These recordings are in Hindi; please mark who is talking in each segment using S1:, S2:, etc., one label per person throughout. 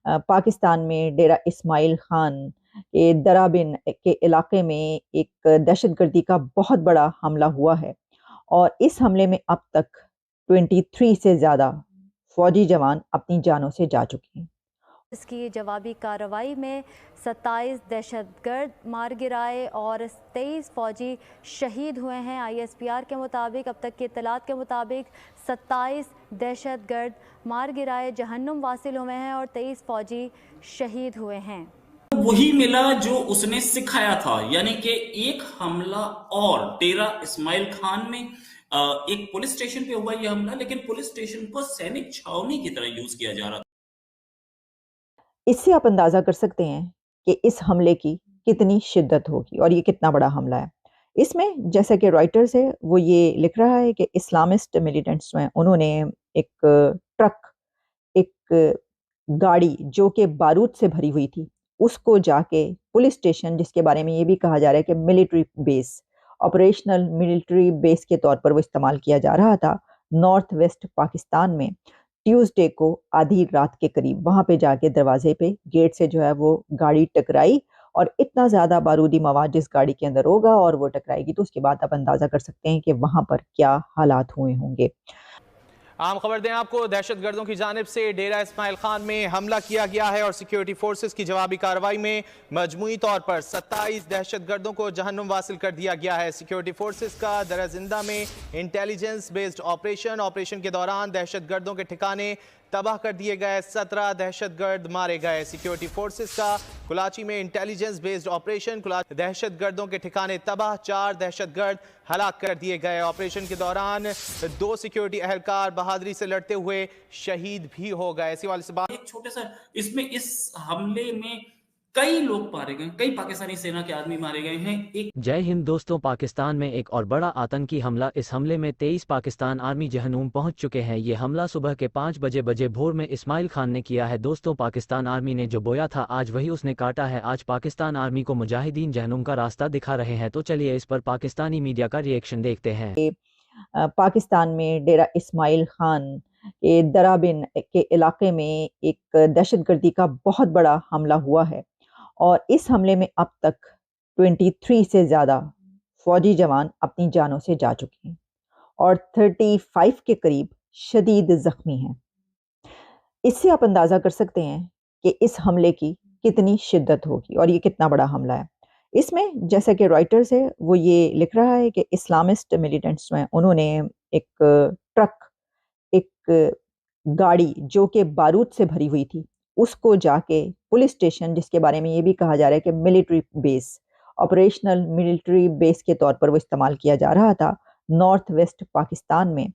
S1: पाकिस्तान में डेरा इस्माइल खान के दराबिन के इलाके में एक दहशतगर्दी का बहुत बड़ा हमला हुआ है और इस हमले में अब तक 23 से ज्यादा फौजी जवान अपनी जानों से जा चुके हैं।
S2: इसकी जवाबी कार्रवाई में 27 दहशतगर्द मार गिराए और 23 फौजी शहीद हुए हैं। ISPR के मुताबिक अब तक की इत्तलात के मुताबिक 27 दहशतगर्द मार गिराए जहन्नुम वासिल हुए हैं और 23 फौजी शहीद हुए हैं।
S3: वही मिला जो उसने सिखाया था, यानी कि एक हमला और डेरा इस्माइल खान में एक पुलिस स्टेशन पे हुआ यह हमला, लेकिन पुलिस स्टेशन को सैनिक छावनी की तरह यूज किया जा रहा था।
S1: इससे आप अंदाजा कर सकते हैं कि इस हमले की कितनी शिद्दत होगी और ये कितना बड़ा हमला है। इसमें जैसा कि रॉयटर्स है वो ये लिख रहा है कि इस्लामिस्ट मिलिटेंट्स हैं, उन्होंने एक ट्रक, एक गाड़ी जो कि बारूद से भरी हुई थी, उसको जाके पुलिस स्टेशन, जिसके बारे में ये भी कहा जा रहा है कि military base, operational military base के तौर पर वो इस्तेमाल किया जा रहा था, नॉर्थ वेस्ट पाकिस्तान में, ट्यूसडे को आधी रात के करीब वहां पे जाके दरवाजे पे गेट से जो है वो गाड़ी टकराई और इतना ज्यादा बारूदी मवाद जिस गाड़ी के अंदर होगा और वो टकराएगी तो उसके बाद आप अंदाजा कर सकते हैं कि वहां पर क्या हालात हुए होंगे।
S4: आम खबर दें आपको, दहशतगर्दों की जानिब से डेरा इस्माइल खान में हमला किया गया है और सिक्योरिटी फोर्सेस की जवाबी कार्रवाई में मजमूई तौर पर 27 दहशतगर्दों को जहन्नुम वासिल कर दिया गया है। सिक्योरिटी फोर्सेस का दराजिंदा में इंटेलिजेंस बेस्ड ऑपरेशन के दौरान दहशतगर्दों के ठिकाने तबाह कर दिए गए, 17 दहशतगर्द मारे गए। सिक्योरिटी फोर्सेस का कुलाची में इंटेलिजेंस बेस्ड ऑपरेशन, दहशतगर्दों के ठिकाने तबाह, 4 दहशतगर्द हलाक कर दिए गए। ऑपरेशन के दौरान 2 सिक्योरिटी अहलकार बहादुरी से लड़ते हुए शहीद भी हो गए। इसी वाले से बात,
S3: एक छोटे सा इसमें इस हमले में कई लोग मारे गए, कई पाकिस्तानी सेना के आदमी मारे गए हैं। एक
S5: जय हिंद दोस्तों, पाकिस्तान में एक और बड़ा आतंकी हमला। इस हमले में 23 पाकिस्तान आर्मी जहन्नुम पहुंच चुके हैं। ये हमला सुबह के 5 बजे भोर में इस्माइल खान ने किया है। दोस्तों, पाकिस्तान आर्मी ने जो बोया था आज वही उसने काटा है। आज पाकिस्तान आर्मी को मुजाहिदीन जहन्नुम का रास्ता दिखा रहे हैं। तो चलिए इस पर पाकिस्तानी मीडिया का रिएक्शन देखते हैं।
S1: पाकिस्तान में डेरा इस्माइल खान के दराबिन के इलाके में एक दहशतगर्दी का बहुत बड़ा हमला हुआ है और इस हमले में अब तक 23 से ज्यादा फौजी जवान अपनी जानों से जा चुके हैं और 35 के करीब शदीद जख्मी हैं। इससे आप अंदाजा कर सकते हैं कि इस हमले की कितनी शिद्दत होगी और ये कितना बड़ा हमला है। इसमें जैसा कि रॉयटर्स है वो ये लिख रहा है कि इस्लामिस्ट मिलिटेंट्स हैं, उन्होंने एक ट्रक, एक गाड़ी जो कि बारूद से भरी हुई थी, उसको जाके पुलिस स्टेशन, जिसके बारे में ये भी कहा जा रहा है कि military base, operational military base के तौर पर वो इस्तेमाल किया जा रहा था, नॉर्थ वेस्ट पाकिस्तान में,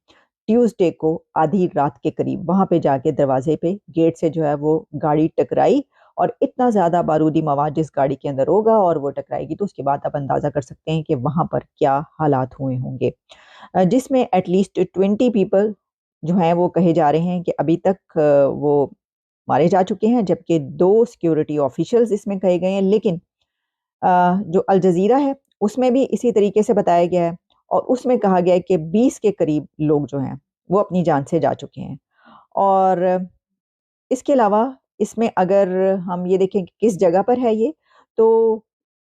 S1: ट्यूसडे को आधी रात के करीब वहां पे जाके दरवाजे पे गेट से जो है वो गाड़ी टकराई और इतना ज्यादा बारूदी मवाद जिस गाड़ी के अंदर होगा और वो टकराएगी तो उसके बाद आप अंदाजा कर सकते हैं कि वहां पर क्या हालात हुए होंगे, जिसमें एटलीस्ट 20 पीपल जो हैं वो कहे जा रहे हैं कि अभी तक वो मारे जा चुके हैं, जबकि 2 सिक्योरिटी ऑफिशियल्स इसमें कहे गए हैं। लेकिन जो अल जजीरा है उसमें भी इसी तरीके से बताया गया है और उसमें कहा गया है कि 20 के करीब लोग जो हैं वो अपनी जान से जा चुके हैं। और इसके अलावा इसमें अगर हम ये देखें कि किस जगह पर है ये, तो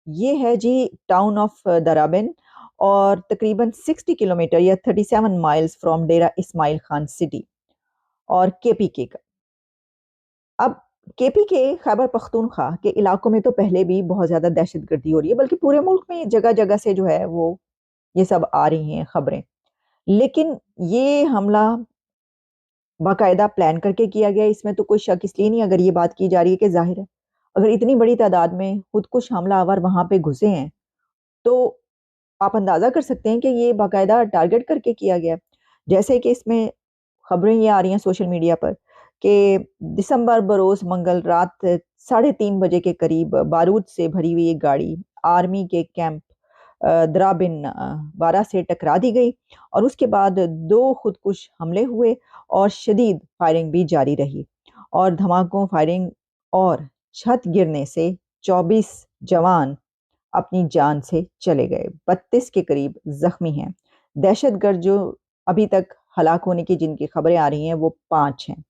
S1: ये है जी टाउन ऑफ दराबिन और तकरीबन 60 किलोमीटर या 37 miles from Dera Ismail Khan city और KPK का। अब KPK खैबर पख्तूनख्वा के इलाकों में तो पहले भी बहुत ज्यादा दहशतगर्दी हो रही है, बल्कि पूरे मुल्क में जगह जगह से जो है वो ये सब आ रही हैं खबरें, लेकिन ये हमला बाकायदा प्लान करके किया गया, इसमें तो कोई शक इसलिए नहीं अगर ये बात की जा रही है कि जाहिर है अगर इतनी बड़ी तादाद में खुदकुश हमलावर वहां पे घुसे हैं तो आप अंदाजा कर सकते हैं कि ये बाकायदा टारगेट करके किया गया। जैसे कि इसमें खबरें ये आ रही हैं सोशल मीडिया पर कि दिसंबर बरोज मंगल रात 3:30 के करीब बारूद से भरी हुई एक गाड़ी आर्मी के कैंप द्राबिन बारा से टकरा दी गई और उसके बाद 2 खुदकुश हमले हुए और शदीद फायरिंग भी जारी रही और धमाकों, फायरिंग और छत गिरने से 24 जवान अपनी जान से चले गए, 32 के करीब जख्मी हैं। दहशतगर्द जो अभी तक हलाक होने की जिनकी खबरें आ रही हैं वो 5 हैं।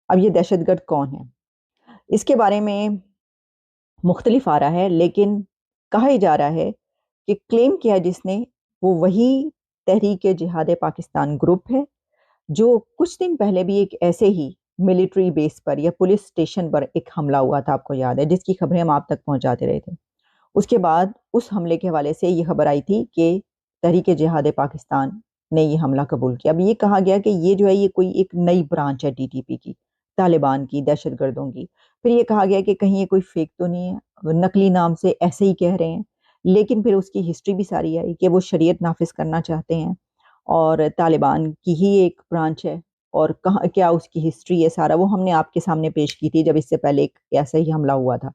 S1: अब ये दहशतगर्द कौन है, इसके बारे में मुख्तलिफ आ रहा है, लेकिन कहा ही जा रहा है कि क्लेम किया जिसने वो वही तहरीक जिहाद पाकिस्तान ग्रुप है, जो कुछ दिन पहले भी एक ऐसे ही मिलिट्री बेस पर या पुलिस स्टेशन पर एक हमला हुआ था, आपको याद है, जिसकी खबरें हम आप तक पहुंचाते रहे थे। उसके बाद उस हमले के हवाले से ये खबर आई थी कि तहरीक जिहाद पाकिस्तान ने ये हमला कबूल किया। अब ये कहा गया कि ये जो है ये कोई एक नई ब्रांच है टीटीपी की, तालिबान की, दहशतगर्दों की। फिर ये कहा गया कि कहीं ये कोई फेक तो नहीं है, नकली नाम से ऐसे ही कह रहे हैं। लेकिन फिर उसकी हिस्ट्री भी सारी आई कि वो शरीयत नाफिज करना चाहते हैं और तालिबान की ही एक ब्रांच है। और कहाँ क्या उसकी हिस्ट्री है सारा वो हमने आपके सामने पेश की थी जब इससे पहले एक ऐसा ही हमला हुआ था।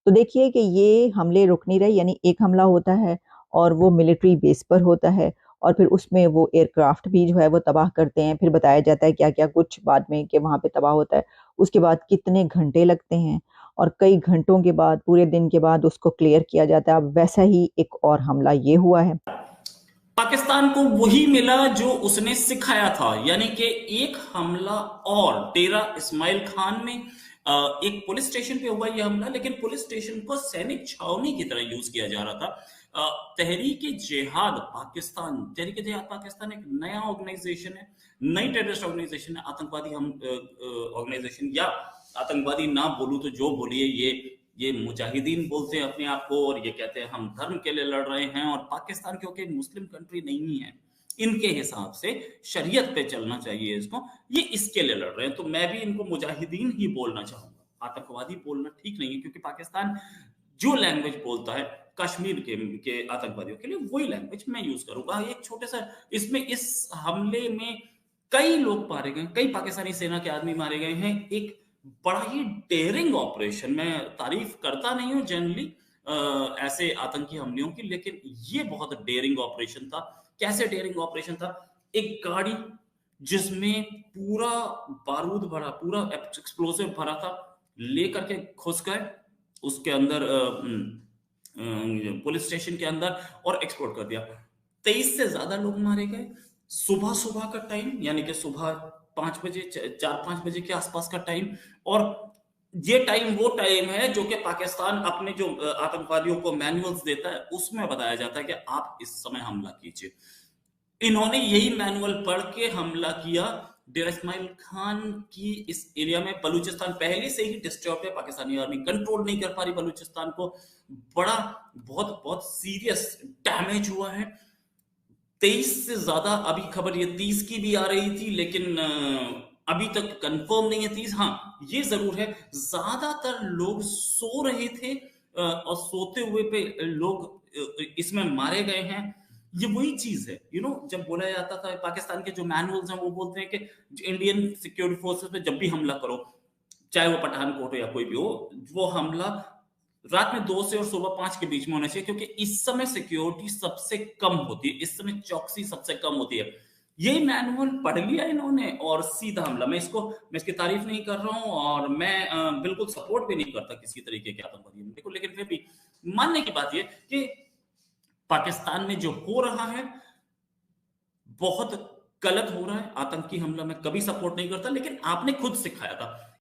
S1: तो देखिए कि ये हमले रुक नहीं रहे, यानी एक हमला होता है और वो मिलिट्री बेस पर होता है और फिर उसमें वो एयरक्राफ्ट भी जो है वो तबाह करते हैं। फिर बताया जाता है क्या क्या कुछ बाद में कि वहां पे तबाह होता है, उसके बाद कितने घंटे लगते हैं और कई घंटों के बाद, पूरे दिन के बाद उसको क्लियर किया जाता है। अब वैसा ही एक और हमला ये हुआ है।
S3: पाकिस्तान को वही मिला जो उसने सिखाया था, यानी कि एक हमला और डेरा इस्माइल खान में एक पुलिस स्टेशन पे हुआ यह हमला, लेकिन पुलिस स्टेशन को सैनिक छावनी की तरह यूज किया जा रहा था। तहरीक जिहाद पाकिस्तान एक नया ऑर्गेनाइजेशन है, नई टेररिस्ट ऑर्गेनाइजेशन है, आतंकवादी हम ऑर्गेनाइजेशन, या आतंकवादी ना बोलूं तो जो बोलिए, ये मुजाहिदीन बोलते हैं अपने आप को और ये कहते हैं हम धर्म के लिए लड़ रहे हैं। और पाकिस्तान क्योंकि मुस्लिम कंट्री नहीं है, इनके हिसाब से शरीयत पे चलना चाहिए इसको, ये इसके लिए लड़ रहे हैं। तो मैं भी इनको मुजाहिदीन ही बोलना चाहूंगा, आतंकवादी बोलना ठीक नहीं है, क्योंकि पाकिस्तान जो लैंग्वेज बोलता है कश्मीर के आतंकवादियों के लिए, वही लैंग्वेज मैं यूज करूंगा। एक छोटे सा इसमें, इस हमले में कई लोग मारे गए, कई पाकिस्तानी सेना के आदमी मारे गए हैं। एक बड़ा ही डेयरिंग ऑपरेशन, मैं तारीफ करता नहीं हूं जनरली ऐसे आतंकी हमलों की, लेकिन ये बहुत डेयरिंग ऑपरेशन था। कैसे डेयरिंग ऑपरेशन था? एक गाड़ी जिसमें पूरा बारूद भरा, पूरा एक्सप्लोसिव भरा था, लेकर के घुस गए उसके अंदर, पुलिस स्टेशन के अंदर, और एक्सप्लोर कर दिया। 23 से ज्यादा लोग मारे गए। सुबह सुबह का टाइम, यानी कि सुबह 5 बजे, 4-5 बजे के आसपास का टाइम। और ये टाइम वो टाइम है जो कि पाकिस्तान अपने जो आतंकवादियों को मैनुअल्स देता है, उसमें बताया जाता है कि आप इस समय हमला कीजिए। इन्होंने यही मैनुअल पढ़ के हमला किया। डेरा इस्माइल खान की इस एरिया में, बलूचिस्तान पहले से ही डिस्टर्ब है, पाकिस्तानी आर्मी कंट्रोल नहीं कर पा रही बलूचिस्तान को, बड़ा बहुत बहुत सीरियस डैमेज हुआ है। 23 से ज्यादा, अभी खबर ये 30 की भी आ रही थी, लेकिन अभी तक कंफर्म नहीं है 30। हाँ, ये जरूर है ज्यादातर लोग सो रहे थे और सोते हुए पे लोग इसमें मारे गए हैं। ये वही चीज है, जब बोला जाता था पाकिस्तान के जो मैनुअल्स हैं वो बोलते हैं कि इंडियन सिक्योरिटी फोर्सेस पे जब भी हमला करो, चाहे वो पठानकोट हो या कोई भी हो, वो हमला रात में 2 से और सुबह 5 के बीच में होना चाहिए, क्योंकि इस समय सिक्योरिटी सबसे कम होती है, इस समय चौकसी सबसे कम होती है। यही मैनुअल पढ़ लिया इन्होंने और सीधा हमला। मैं इसकी तारीफ नहीं कर रहा हूं और मैं बिल्कुल सपोर्ट भी नहीं करता किसी तरीके के आतंकवादी हमले को, लेकिन फिर भी मानने की बात यह कि पाकिस्तान में जो हो रहा है बहुत गलत हो रहा है। आतंकी हमला मैं कभी सपोर्ट नहीं करता, लेकिन आपने खुद सिखाया था